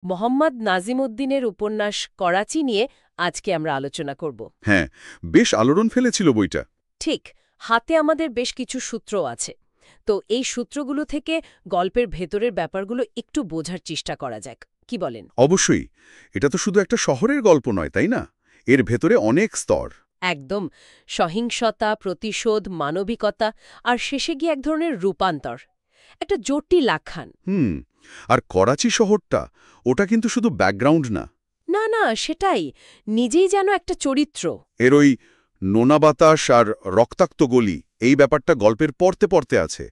মোহাম্মদ নাজিমউদ্দিনের উপন্যাস করাচি নিয়ে আজকে আমরা আলোচনা করব। হ্যাঁ, বেশ আলোড়ন ফেলেছিল বইটা। ঠিক, হাতে আমাদের বেশ কিছু সূত্র আছে। তো এই সূত্রগুলো থেকে গল্পের ভেতরের ব্যাপারগুলো একটু বোঝার চেষ্টা করা যাক, কি বলেন? অবশ্যই, এটা তো শুধু একটা শহরের গল্প নয়, তাই না? এর ভেতরে অনেক স্তর। একদম, সহিংসতা, প্রতিশোধ, মানবিকতা আর শেষে গিয়ে এক ধরনের রূপান্তর, একটা জটিল আখ্যান। আর করাচি শহরটা, ওটা কিন্তু শুধু ব্যাকগ্রাউন্ড না। না না, সেটাই, নিজেই যেন একটা চরিত্র। এর ওই নোনা বাতাস আর রক্তাক্ত গলি, এই ব্যাপারটা গল্পের পড়তে পড়তে আছে।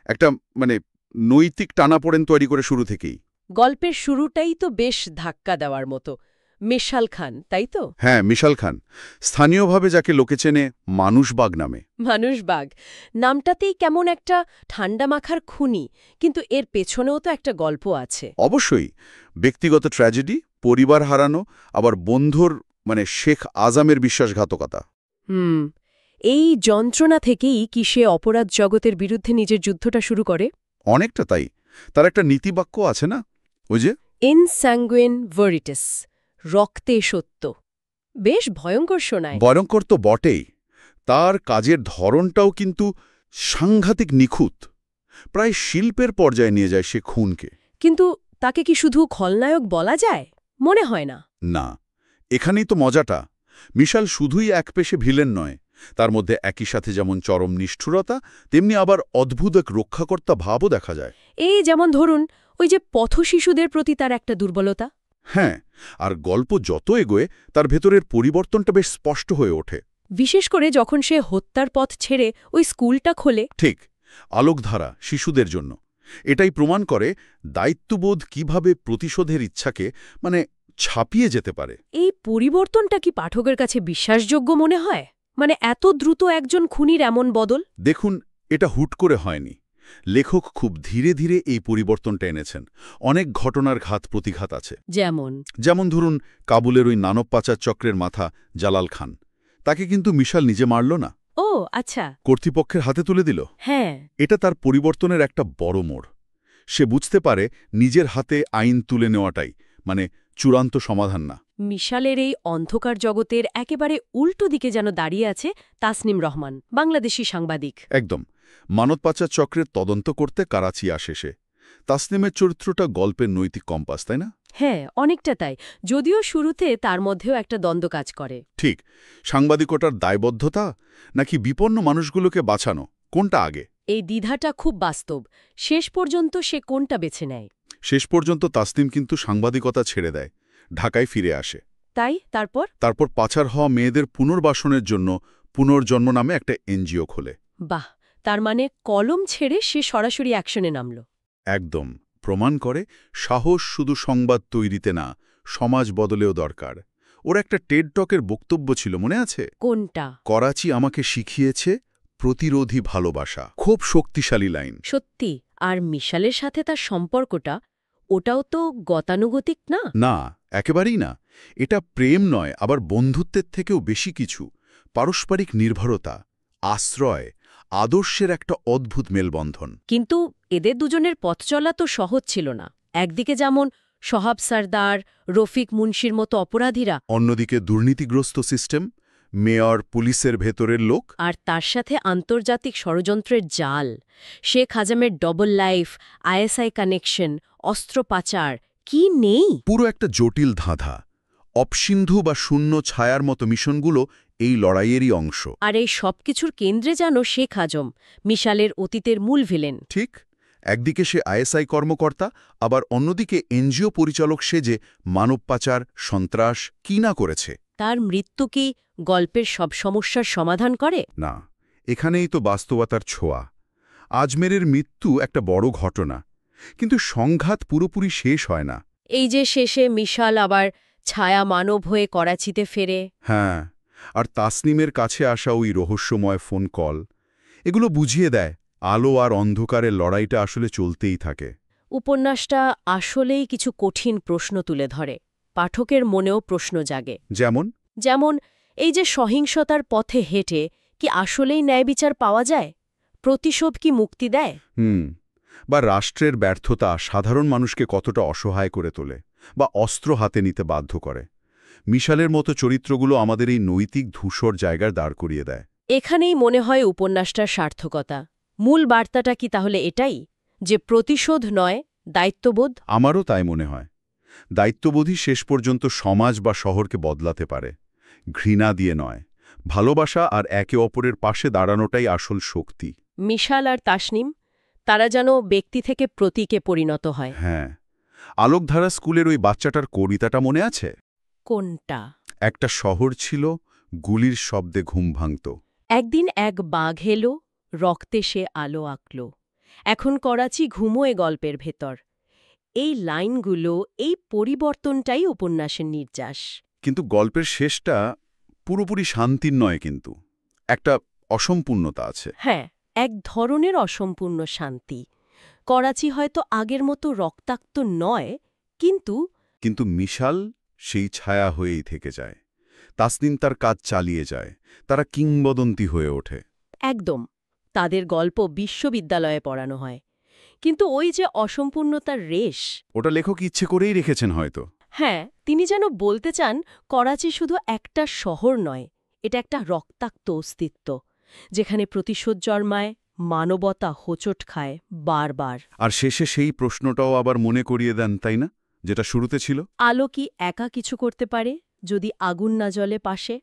একটা মানে নৈতিক টানাপোড়েন তৈরি করে শুরু থেকেই। গল্পের শুরুটাই তো বেশ ধাক্কা দেওয়ার মতো। মেশাল খান, তাই তো? হ্যাঁ, মিশাল খান, স্থানীয়ভাবে যাকে লোকে চেনে মানুষবাগ নামে। মানুষবাগ নামটাতেই কেমন একটা ঠান্ডা মাখার খুনি, কিন্তু এর পেছনেও তো একটা গল্প আছে। অবশ্যই, ব্যক্তিগত ট্র্যাজেডি, পরিবার হারানো, আবার বন্ধুর শেখ আজমের বিশ্বাসঘাতকতা। হুম, এই যন্ত্রণা থেকেই কি সে অপরাধ জগতের বিরুদ্ধে নিজের যুদ্ধটা শুরু করে? অনেকটা তাই। তার একটা নীতিবাক্য আছে না, ওই যে ইন স্যাঙ্গুইন ভারিটাস, রক্তে সত্য। বেশ ভয়ঙ্কর শোনায়। ভয়ঙ্কর তো বটেই। তার কাজের ধরনটাও কিন্তু সাংঘাতিক নিখুঁত। প্রায় শিল্পের পর্যায়ে নিয়ে যায় সে খুনকে। কিন্তু তাকে কি শুধু খলনায়ক বলা যায়? মনে হয় না। না, এখানেই তো মজাটা। মিশাল শুধুই একপেশে ভিলেন নয়, তার মধ্যে একই সাথে যেমন চরম নিষ্ঠুরতা, তেমনি আবার অদ্ভুত এক রক্ষাকর্তা ভাবও দেখা যায়। এই যেমন ধরুন, ওই যে পথশিশুদের প্রতি তার একটা দুর্বলতা। হ্যাঁ, আর গল্প যত এগোয় তার ভেতরের পরিবর্তনটা বেশ স্পষ্ট হয়ে ওঠে। বিশেষ করে যখন সে হত্যার পথ ছেড়ে ওই স্কুলটা খোলে। ঠিক, আলোকধারা শিশুদের জন্য। এটাই প্রমাণ করে দায়িত্ববোধ কিভাবে প্রতিশোধের ইচ্ছাকে ছাপিয়ে যেতে পারে। এই পরিবর্তনটা কি পাঠকের কাছে বিশ্বাসযোগ্য মনে হয়? এত দ্রুত একজন খুনির এমন বদল? দেখুন, এটা হুট করে হয়নি। লেখক খুব ধীরে ধীরে এই পরিবর্তনটা এনেছেন। অনেক ঘটনার ঘাত প্রতিঘাত আছে। যেমন ধরুন, কাবুলের ওই নানব পাচার চক্রের মাথা জালাল খান, তাকে কিন্তু মিশাল নিজে মারল না। ও আচ্ছা। কর্তৃপক্ষের হাতে তুলে দিল। হ্যাঁ, এটা তার পরিবর্তনের একটা বড় মোড়। সে বুঝতে পারে নিজের হাতে আইন তুলে নেওয়াটাই চূড়ান্ত সমাধান না। মিশালের এই অন্ধকার জগতের একেবারে উল্টো দিকে যেন দাঁড়িয়ে আছে তাসনিম রহমান, বাংলাদেশি সাংবাদিক। একদম, মানব পাচার চক্রের তদন্ত করতে করাচি আসে সে। তাসনিমের চরিত্রটা গল্পের নৈতিক কম্পাস, তাই না? হ্যাঁ, অনেকটা তাই, যদিও শুরুতে তার মধ্যেও একটা দ্বন্দ্ব কাজ করে। ঠিক, সাংবাদিকতার দায়বদ্ধতা নাকি বিপন্ন মানুষগুলোকে বাঁচানো, কোনটা আগে? এই দ্বিধাটা খুব বাস্তব। শেষ পর্যন্ত সে কোনটা বেছে নেয়? শেষ পর্যন্ত তাসনিম কিন্তু সাংবাদিকতা ছেড়ে দেয়, ঢাকায় ফিরে আসে। তাই তারপর পাচার হওয়া মেয়েদের পুনর্বাসনের জন্য পুনর্জন্ম নামে একটা এনজিও খোলে। বাহ, তার কলম ছেড়ে সে সরাসরি অ্যাকশনে নামল। একদম, প্রমাণ করে সাহস শুধু সংবাদ তৈরিতে না, সমাজ বদলেও দরকার। ওর একটা টেড টকের বক্তব্য ছিল, মনে আছে? কোনটা? করাচি আমাকে শিখিয়েছে প্রতিরোধী ভালোবাসা। খুব শক্তিশালী লাইন। সত্যি। আর মিশালের সাথে তার সম্পর্কটা, ওটাও তো গতানুগতিক না। না, একেবারেই না। এটা প্রেম নয়, আবার বন্ধুত্বের থেকেও বেশি কিছু। পারস্পরিক নির্ভরতা, আশ্রয়, আদর্শের একটা অদ্ভুত মেলবন্ধন। কিন্তু এদের দুজনের পথ চলা তো সহজ ছিল না। একদিকে যেমন সোহাব সরদার, রফিক মুন্সির মতো অপরাধীরা, অন্যদিকে দুর্নীতিগ্রস্ত সিস্টেম, মেয়র, পুলিশের ভেতরের লোক, আর তার সাথে আন্তর্জাতিক ষড়যন্ত্রের জাল। শেখ হাজামের ডবল লাইফ, আইএসআই কানেকশন, অস্ত্র পাচার, কি নেই! পুরো একটা জটিল ধাঁধা। অপসিন্ধু বা শূন্য ছায়ার মতো মিশনগুলো এই লড়াইয়েরই অংশ। আর এই সবকিছুর কেন্দ্রে যেন শেখ হাজম, মিশালের অতীতের মূল ভিলেন। ঠিক, একদিকে সে আইএসআই কর্মকর্তা, আবার অন্যদিকে এনজিও পরিচালক সেজে মানব পাচার, সন্ত্রাস কি না করেছে। তার মৃত্যু কি গল্পের সব সমস্যার সমাধান করে? না, এখানেই তো বাস্তবতার ছোঁয়া। আজমেরের মৃত্যু একটা বড় ঘটনা, কিন্তু সংঘাত পুরোপুরি শেষ হয় না। এই যে শেষে মিশাল আবার ছায়া মানব হয়ে করাচিতে ফেরে। হ্যাঁ, আর তাসনিমের কাছে আসা ওই রহস্যময় ফোন কল, এগুলো বুঝিয়ে দেয় আলো আর অন্ধকারের লড়াইটা আসলে চলতেই থাকে। উপন্যাসটা আসলেই কিছু কঠিন প্রশ্ন তুলে ধরে। পাঠকের মনেও প্রশ্ন জাগে। যেমন এই যে সহিংসতার পথে হেঁটে কি আসলেই ন্যায়বিচার পাওয়া যায়? প্রতিশোধ কি মুক্তি দেয়? বা রাষ্ট্রের ব্যর্থতা সাধারণ মানুষকে কতটা অসহায় করে তোলে। বা অস্ত্র হাতে নিতে বাধ্য করে। মিশালের মতো চরিত্রগুলো আমাদের এই নৈতিক ধূসর জায়গার দাঁড় করিয়ে দেয়। এখানেই মনে হয় উপন্যাসটার সার্থকতা। মূল বার্তাটা কি তাহলে এটাই, যে প্রতিশোধ নয়, দায়িত্ববোধ? আমারও তাই মনে হয়। দায়িত্ববোধই শেষ পর্যন্ত সমাজ বা শহরকে বদলাতে পারে। ঘৃণা দিয়ে নয়, ভালোবাসা আর একে অপরের পাশে দাঁড়ানোটাই আসল শক্তি। মিশাল আর তাসনিম, তারা যেন ব্যক্তি থেকে প্রতীকে পরিণত হয়। হ্যাঁ, আলোকধারা স্কুলের ওই বাচ্চাটার কবিতাটা মনে আছে? কোনটা? একটা শহর ছিল, গুলির শব্দে ঘুম ভাঙত। একদিন এক বাঘ এলো, রক্তে সে আলো আঁকল। এখন করাচি ঘুমোয় গল্পের ভেতর। এই লাইনগুলো, এই পরিবর্তনটাই উপন্যাসের নির্যাস। কিন্তু গল্পের শেষটা পুরোপুরি শান্তির নয়, কিন্তু একটা অসম্পূর্ণতা আছে। হ্যাঁ, এক ধরনের অসম্পূর্ণ শান্তি। করাচি হয়তো আগের মতো রক্তাক্ত নয়, কিন্তু মিশাল সেই ছায়া হয়েই থেকে যায়। তাসনিম তার কাজ চালিয়ে যায়, তারা কিংবদন্তি হয়ে ওঠে। একদম, তাদের গল্প বিশ্ববিদ্যালয়ে পড়ানো হয়। কিন্তু ওই যে অসম্পূর্ণতার রেশ, ওটা লেখক ইচ্ছে করেই রেখেছেন হয়তো। হ্যাঁ, তিনি যেন বলতে চান করাচি শুধু একটা শহর নয়, এটা একটা রক্তাক্ত অস্তিত্ব, যেখানে প্রতিশোধ জন্মায়, মানবতা হোঁচট খায় বারবার। আর শেষে সেই প্রশ্নটাও আবার মনে করিয়ে দেন, তাই না, যেটা শুরুতে ছিল? আলো কি একা কিছু করতে পারে যদি আগুন না জ্বলে পাশে?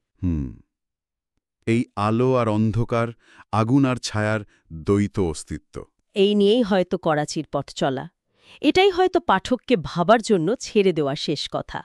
এই আলো আর অন্ধকার, আগুন আর ছায়ার দ্বৈত অস্তিত্ব। এই নিয়েই হয়তো করাচির পথ চলা। এটাই হয়তো পাঠককে ভাবার জন্য ছেড়ে দেওয়া শেষ কথা।